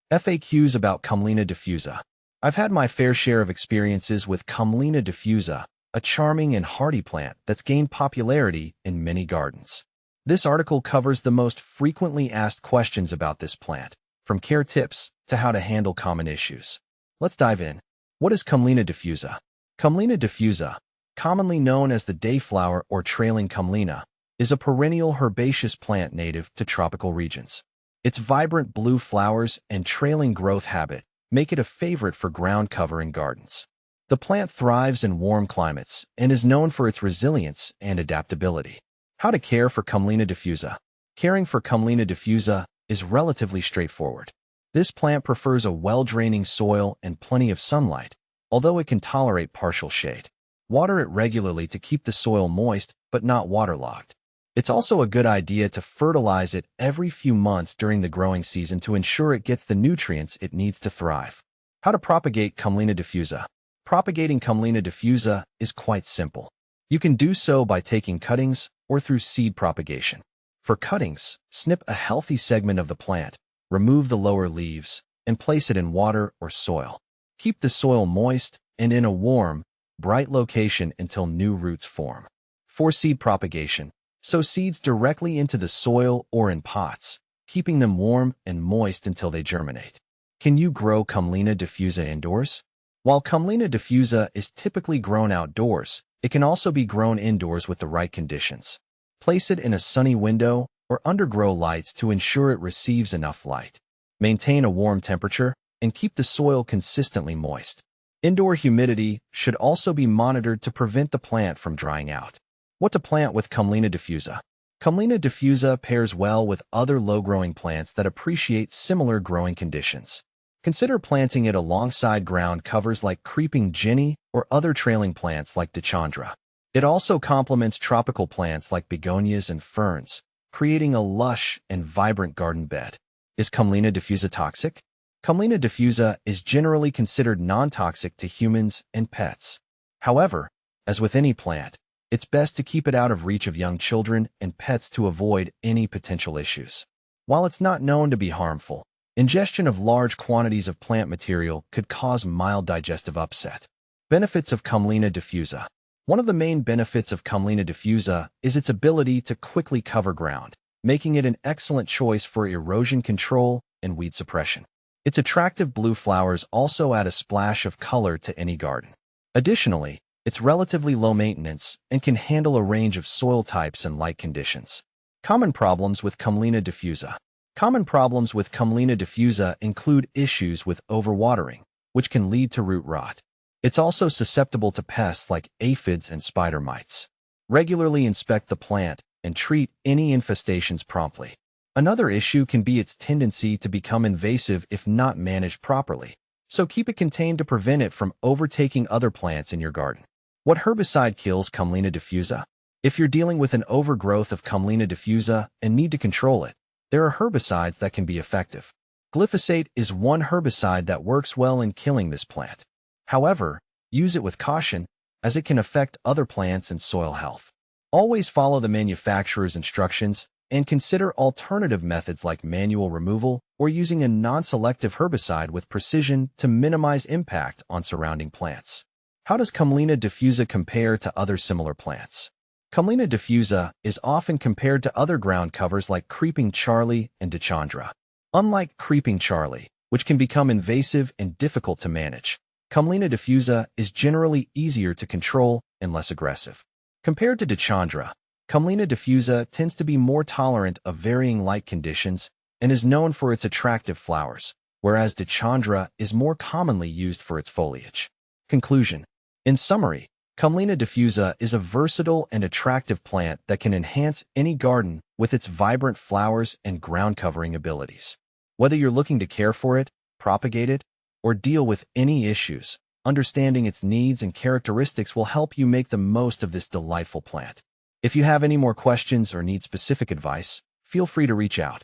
FAQs about Commelina diffusa. I've had my fair share of experiences with Commelina diffusa, a charming and hardy plant that's gained popularity in many gardens. This article covers the most frequently asked questions about this plant, from care tips to how to handle common issues. Let's dive in. What is Commelina diffusa? Commelina diffusa, commonly known as the Dayflower or trailing Commelina, is a perennial herbaceous plant native to tropical regions. Its vibrant blue flowers and trailing growth habit make it a favorite for ground cover in gardens. The plant thrives in warm climates and is known for its resilience and adaptability. How to care for Commelina diffusa. Caring for Commelina diffusa is relatively straightforward. This plant prefers a well-draining soil and plenty of sunlight, although it can tolerate partial shade. Water it regularly to keep the soil moist but not waterlogged. It's also a good idea to fertilize it every few months during the growing season to ensure it gets the nutrients it needs to thrive. How to propagate Commelina diffusa. Propagating Commelina diffusa is quite simple. You can do so by taking cuttings or through seed propagation. For cuttings, snip a healthy segment of the plant, remove the lower leaves, and place it in water or soil. Keep the soil moist and in a warm, bright location until new roots form. For seed propagation, sow seeds directly into the soil or in pots, keeping them warm and moist until they germinate. Can you grow Commelina diffusa indoors? While Commelina diffusa is typically grown outdoors, it can also be grown indoors with the right conditions. Place it in a sunny window or under grow lights to ensure it receives enough light. Maintain a warm temperature and keep the soil consistently moist. Indoor humidity should also be monitored to prevent the plant from drying out. What to plant with Commelina diffusa. Commelina diffusa pairs well with other low-growing plants that appreciate similar growing conditions. Consider planting it alongside ground covers like creeping jenny or other trailing plants like dichandra. It also complements tropical plants like begonias and ferns, creating a lush and vibrant garden bed. Is Commelina diffusa toxic? Commelina diffusa is generally considered non-toxic to humans and pets. However, as with any plant, it's best to keep it out of reach of young children and pets to avoid any potential issues. While it's not known to be harmful, ingestion of large quantities of plant material could cause mild digestive upset. Benefits of Commelina diffusa. One of the main benefits of Commelina diffusa is its ability to quickly cover ground, making it an excellent choice for erosion control and weed suppression. Its attractive blue flowers also add a splash of color to any garden. Additionally, it's relatively low maintenance and can handle a range of soil types and light conditions. Common problems with Commelina diffusa. Common problems with Commelina diffusa include issues with overwatering, which can lead to root rot. It's also susceptible to pests like aphids and spider mites. Regularly inspect the plant and treat any infestations promptly. Another issue can be its tendency to become invasive if not managed properly, so keep it contained to prevent it from overtaking other plants in your garden. What herbicide kills Commelina diffusa? If you're dealing with an overgrowth of Commelina diffusa and need to control it, there are herbicides that can be effective. Glyphosate is one herbicide that works well in killing this plant. However, use it with caution, as it can affect other plants and soil health. Always follow the manufacturer's instructions and consider alternative methods like manual removal or using a non-selective herbicide with precision to minimize impact on surrounding plants. How does Commelina diffusa compare to other similar plants? Commelina diffusa is often compared to other ground covers like creeping Charlie and dichandra. Unlike creeping Charlie, which can become invasive and difficult to manage, Commelina diffusa is generally easier to control and less aggressive. Compared to dichandra, Commelina diffusa tends to be more tolerant of varying light conditions and is known for its attractive flowers, whereas dichandra is more commonly used for its foliage. Conclusion. In summary, Commelina diffusa is a versatile and attractive plant that can enhance any garden with its vibrant flowers and ground-covering abilities. Whether you're looking to care for it, propagate it, or deal with any issues, understanding its needs and characteristics will help you make the most of this delightful plant. If you have any more questions or need specific advice, feel free to reach out.